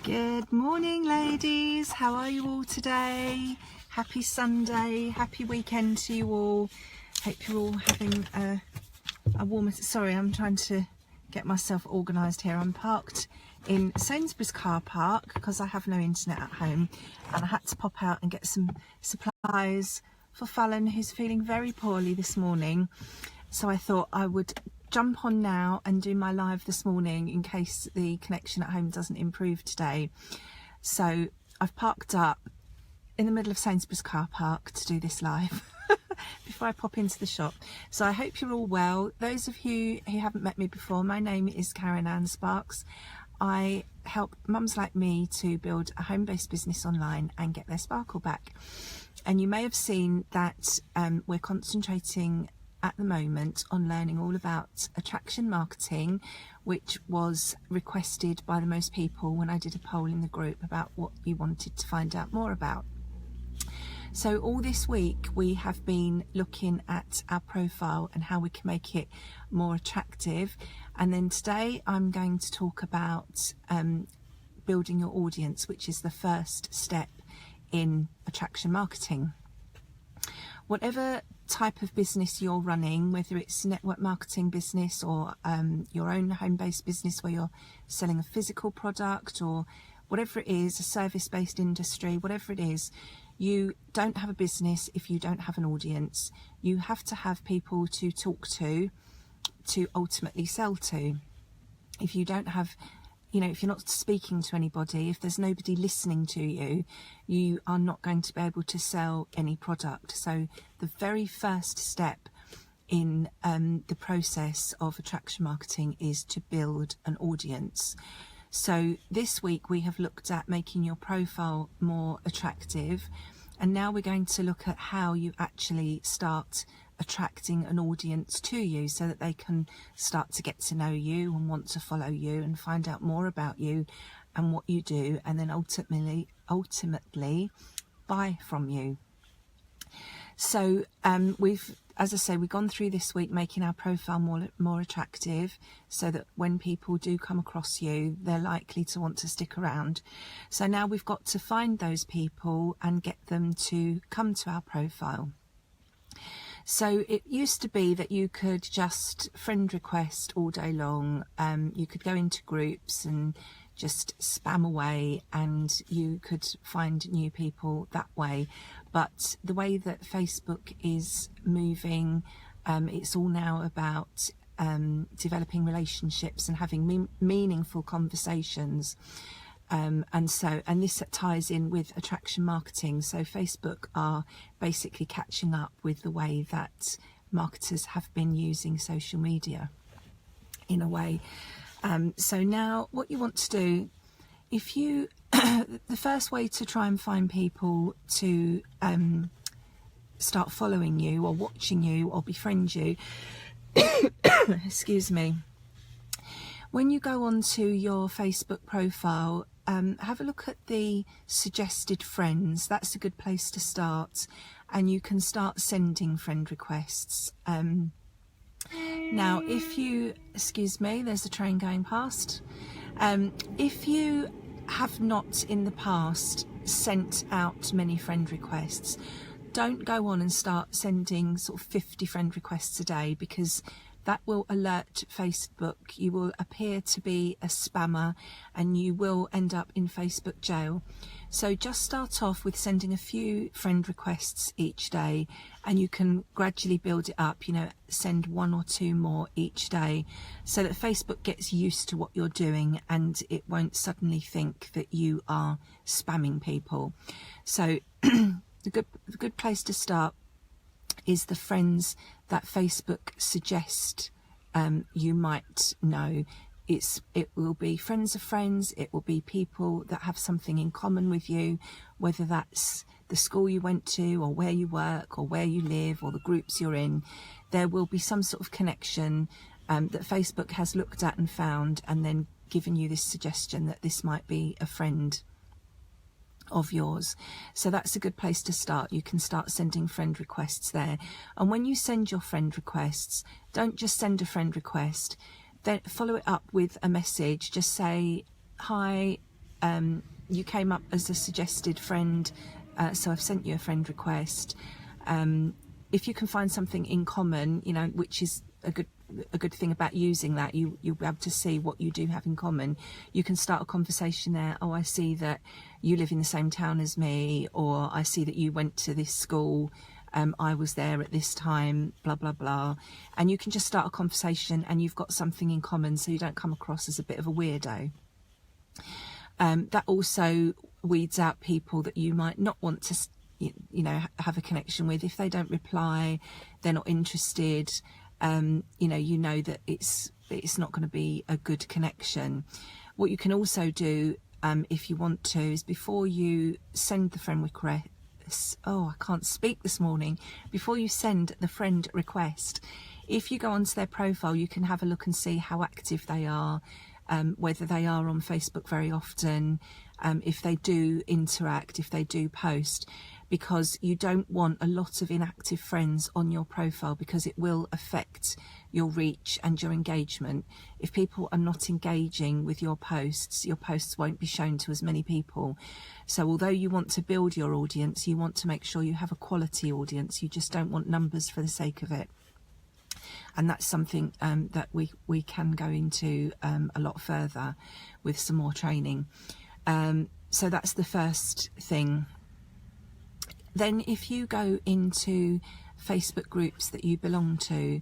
Good morning, ladies. How are you all today? Happy Sunday, happy weekend to you all. Hope you're all having a warmer... Sorry, I'm trying to get myself organised here. I'm parked in Sainsbury's car park because I have no internet at home, and I had to pop out and get some supplies for Fallon, who's feeling very poorly this morning. So I thought I would jump on now and do my live this morning in case the connection at home doesn't improve today. So I've parked up in the middle of Sainsbury's car park to do this live before I pop into the shop. So I hope you're all well. Those of you who haven't met me before, my name is Karen Ann Sparks. I help mums like me to build a home-based business online and get their sparkle back. And you may have seen that we're concentrating at the moment on learning all about attraction marketing, which was requested by the most people when I did a poll in the group about what you wanted to find out more about. So all this week we have been looking at our profile and how we can make it more attractive, and then today I'm going to talk about building your audience, which is the first step in attraction marketing. Whatever type of business you're running, whether it's network marketing business or your own home-based business where you're selling a physical product, or whatever it is, a service-based industry, whatever it is, you don't have a business if you don't have an audience. You have to have people to talk to ultimately sell to. If you don't have, if you're not speaking to anybody, if there's nobody listening to you, you are not going to be able to sell any product. So the very first step in the process of attraction marketing is to build an audience. So this week we have looked at making your profile more attractive, and now we're going to look at how you actually start attracting an audience to you so that they can start to get to know you and want to follow you and find out more about you and what you do, and then ultimately buy from you. So we've gone through this week making our profile more attractive so that when people do come across you, they're likely to want to stick around. So now we've got to find those people and get them to come to our profile. So it used to be that you could just friend request all day long. You could go into groups and just spam away and you could find new people that way. But the way that Facebook is moving, it's all now about developing relationships and having meaningful conversations. And this ties in with attraction marketing. So Facebook are basically catching up with the way that marketers have been using social media in a way. So now what you want to do, if you the first way to try and find people to start following you or watching you or befriend you excuse me, when you go onto your Facebook profile, have a look at the suggested friends. That's a good place to start, and you can start sending friend requests. Now if you, excuse me, there's a train going past. If you have not in the past sent out many friend requests, don't go on and start sending sort of 50 friend requests a day, because that will alert Facebook. You will appear to be a spammer and you will end up in Facebook jail. So just start off with sending a few friend requests each day, and you can gradually build it up, send one or two more each day so that Facebook gets used to what you're doing and it won't suddenly think that you are spamming people. So the good place to start is the friends that Facebook suggest you might know. It will be friends of friends, it will be people that have something in common with you, whether that's the school you went to or where you work or where you live or the groups you're in. There will be some sort of connection that Facebook has looked at and found, and then given you this suggestion that this might be a friend of yours. So that's a good place to start. You can start sending friend requests there. And when you send your friend requests, don't just send a friend request, then follow it up with a message. Just say, hi, you came up as a suggested friend, so I've sent you a friend request. If you can find something in common, you know, which is a good thing about using that, you'll be able to see what you do have in common. You can start a conversation there. Oh, I see that you live in the same town as me, or I see that you went to this school, I was there at this time, blah blah blah, and you can just start a conversation and you've got something in common, so you don't come across as a bit of a weirdo. That also weeds out people that you might not want to, you know, have a connection with. If they don't reply, they're not interested, you know that it's not going to be a good connection. What you can also do, if you want to, is before you send the friend request, I can't speak this morning, before you send the friend request, if you go onto their profile, you can have a look and see how active they are, whether they are on Facebook very often, if they do interact, if they do post, because you don't want a lot of inactive friends on your profile, because it will affect your reach and your engagement. If people are not engaging with your posts won't be shown to as many people. So although you want to build your audience, you want to make sure you have a quality audience. You just don't want numbers for the sake of it. And that's something that we can go into a lot further with some more training. So that's the first thing. Then if you go into Facebook groups that you belong to,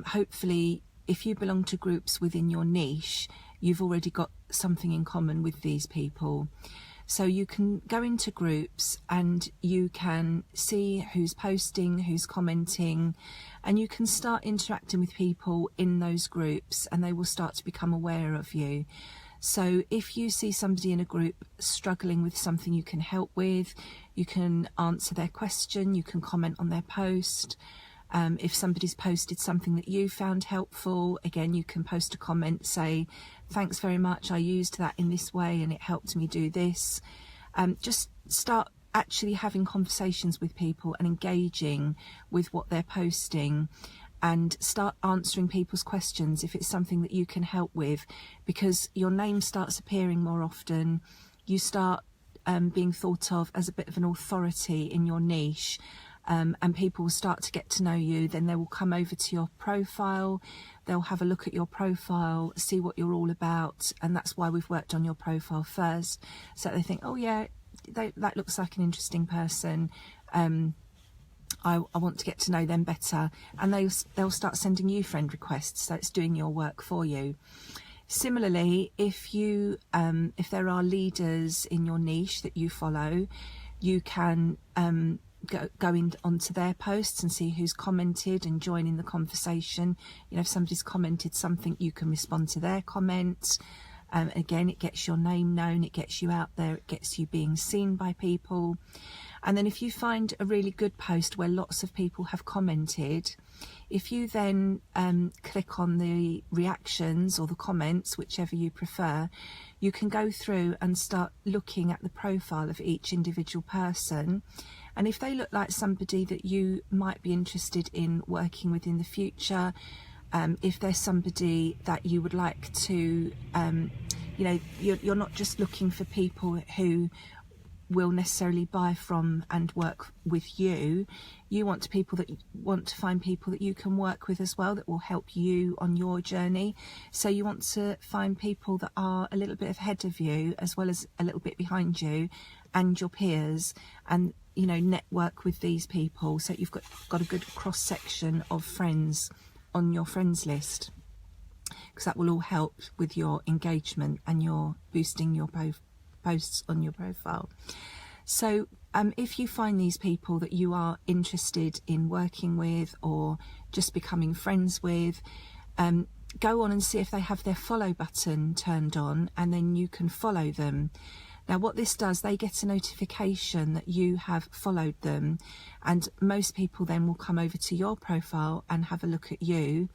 hopefully if you belong to groups within your niche, you've already got something in common with these people. So you can go into groups and you can see who's posting, who's commenting, and you can start interacting with people in those groups, and they will start to become aware of you. So if you see somebody in a group struggling with something you can help with, you can answer their question, you can comment on their post. If somebody's posted something that you found helpful, again, you can post a comment, say, thanks very much, I used that in this way and it helped me do this. Just start actually having conversations with people and engaging with what they're posting, and start answering people's questions if it's something that you can help with, because your name starts appearing more often. You start being thought of as a bit of an authority in your niche. And people will start to get to know you. Then they will come over to your profile, they'll have a look at your profile, see what you're all about, and that's why we've worked on your profile first, so they think, oh yeah, that looks like an interesting person, I want to get to know them better, and they'll start sending you friend requests, so it's doing your work for you. Similarly, if there are leaders in your niche that you follow, you can go onto their posts and see who's commented and join in the conversation. You know, if somebody's commented something, you can respond to their comment. Again, it gets your name known, it gets you out there, it gets you being seen by people. And then if you find a really good post where lots of people have commented, if you then click on the reactions or the comments, whichever you prefer, you can go through and start looking at the profile of each individual person. And if they look like somebody that you might be interested in working with in the future, if there's somebody that you would like to, you know, you're not just looking for people who will necessarily buy from and work with you. You want to find people that you can work with as well, that will help you on your journey. So you want to find people that are a little bit ahead of you, as well as a little bit behind you, and your peers, and you know, network with these people, so you've got a good cross section of friends on your friends list, because that will all help with your engagement and your boosting your posts on your profile. So if you find these people that you are interested in working with or just becoming friends with, go on and see if they have their follow button turned on, and then you can follow them. Now what this does, they get a notification that you have followed them, and most people then will come over to your profile and have a look at you,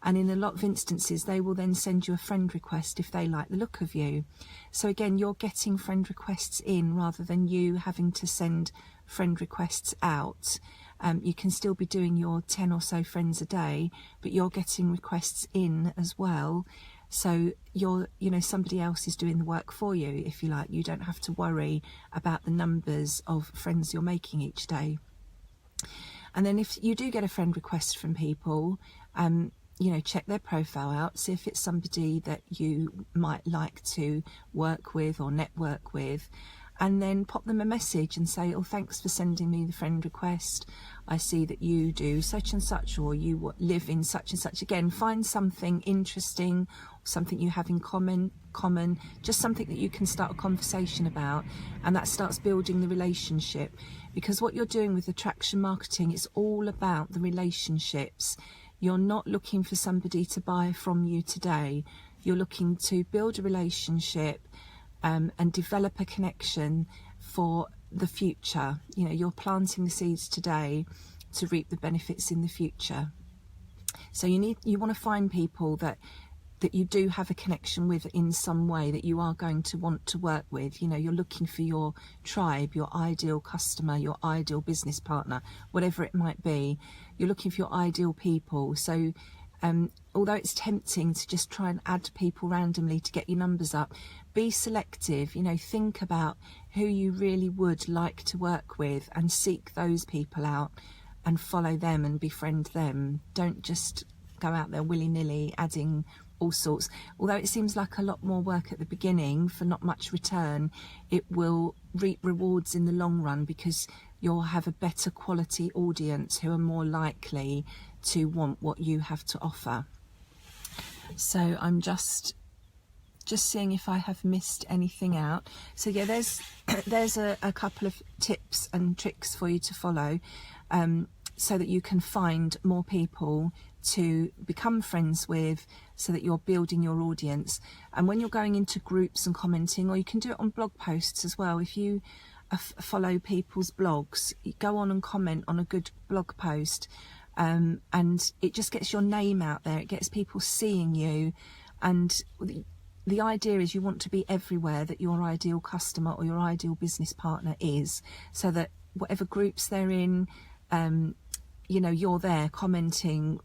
and in a lot of instances they will then send you a friend request if they like the look of you. So again, you're getting friend requests in rather than you having to send friend requests out. You can still be doing your 10 or so friends a day, but you're getting requests in as well. So somebody else is doing the work for you, if you like. You don't have to worry about the numbers of friends you're making each day. And then if you do get a friend request from people, check their profile out, see if it's somebody that you might like to work with or network with, and then pop them a message and say, oh, thanks for sending me the friend request. I see that you do such and such, or you live in such and such. Again, find something interesting, something you have in common, just something that you can start a conversation about, and that starts building the relationship. Because what you're doing with attraction marketing, it's all about the relationships. You're not looking for somebody to buy from you today. You're looking to build a relationship and develop a connection for the future. You're planting the seeds today to reap the benefits in the future. So you want to find people that you do have a connection with in some way, that you are going to want to work with. You're looking for your tribe, your ideal customer, your ideal business partner, whatever it might be. You're looking for your ideal people. So although it's tempting to just try and add people randomly to get your numbers up, be selective. Think about who you really would like to work with and seek those people out and follow them and befriend them. Don't just go out there willy-nilly adding all sorts. Although it seems like a lot more work at the beginning for not much return, it will reap rewards in the long run, because you'll have a better quality audience who are more likely to want what you have to offer. So I'm just seeing if I have missed anything out. So yeah, there's a couple of tips and tricks for you to follow, so that you can find more people to become friends with, so that you're building your audience. And when you're going into groups and commenting, or you can do it on blog posts as well, if you follow people's blogs, you go on and comment on a good blog post, and it just gets your name out there, it gets people seeing you. And the idea is you want to be everywhere that your ideal customer or your ideal business partner is, so that whatever groups they're in, you're there commenting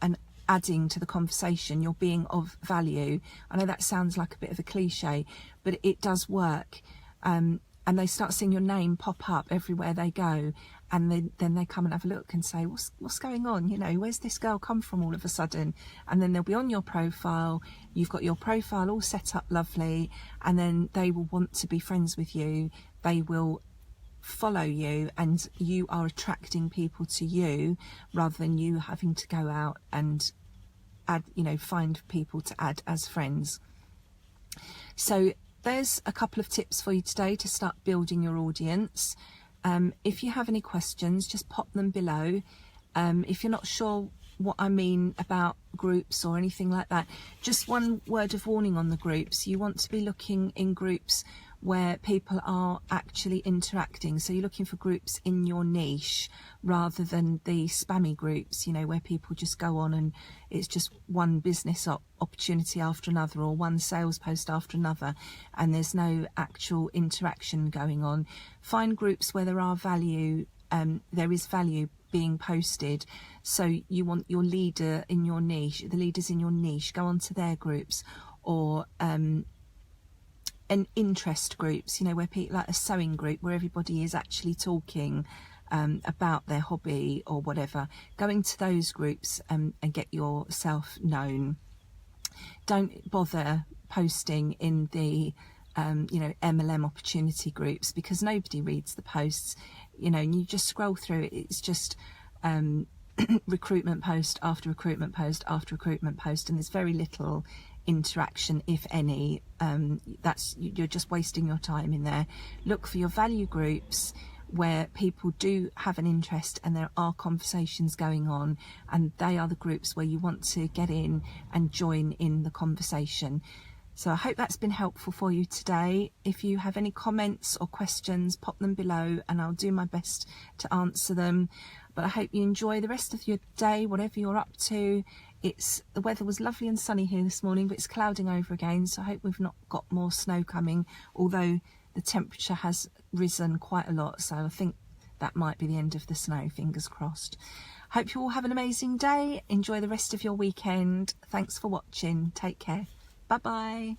and adding to the conversation. You're being of value. I know that sounds like a bit of a cliche, but it does work. And they start seeing your name pop up everywhere they go, and then they come and have a look and say, what's going on? Where's this girl come from all of a sudden? And then they'll be on your profile. You've got your profile all set up lovely, and then they will want to be friends with you. They will follow you, and you are attracting people to you rather than you having to go out and add, find people to add as friends. So there's a couple of tips for you today to start building your audience. If you have any questions, just pop them below. If you're not sure what I mean about groups or anything like that, just one word of warning on the groups. You want to be looking in groups where people are actually interacting. So you're looking for groups in your niche rather than the spammy groups, where people just go on and it's just one business opportunity after another, or one sales post after another, and there's no actual interaction going on. Find groups where there is value being posted. So you want your leader in your niche, the leaders in your niche, go onto their groups, or and interest groups, where people, like a sewing group where everybody is actually talking about their hobby or whatever. Go into those groups and get yourself known. Don't bother posting in the MLM opportunity groups, because nobody reads the posts, and you just scroll through it. It's just recruitment post after recruitment post after recruitment post, and there's very little interaction, if any. You're just wasting your time in there. Look for your value groups where people do have an interest and there are conversations going on, and they are the groups where you want to get in and join in the conversation. So I hope that's been helpful for you today. If you have any comments or questions, pop them below and I'll do my best to answer them. But I hope you enjoy the rest of your day, whatever you're up to. The weather was lovely and sunny here this morning, but it's clouding over again, so I hope we've not got more snow coming, although the temperature has risen quite a lot, so I think that might be the end of the snow, fingers crossed. Hope you all have an amazing day. Enjoy the rest of your weekend. Thanks for watching. Take care. Bye bye.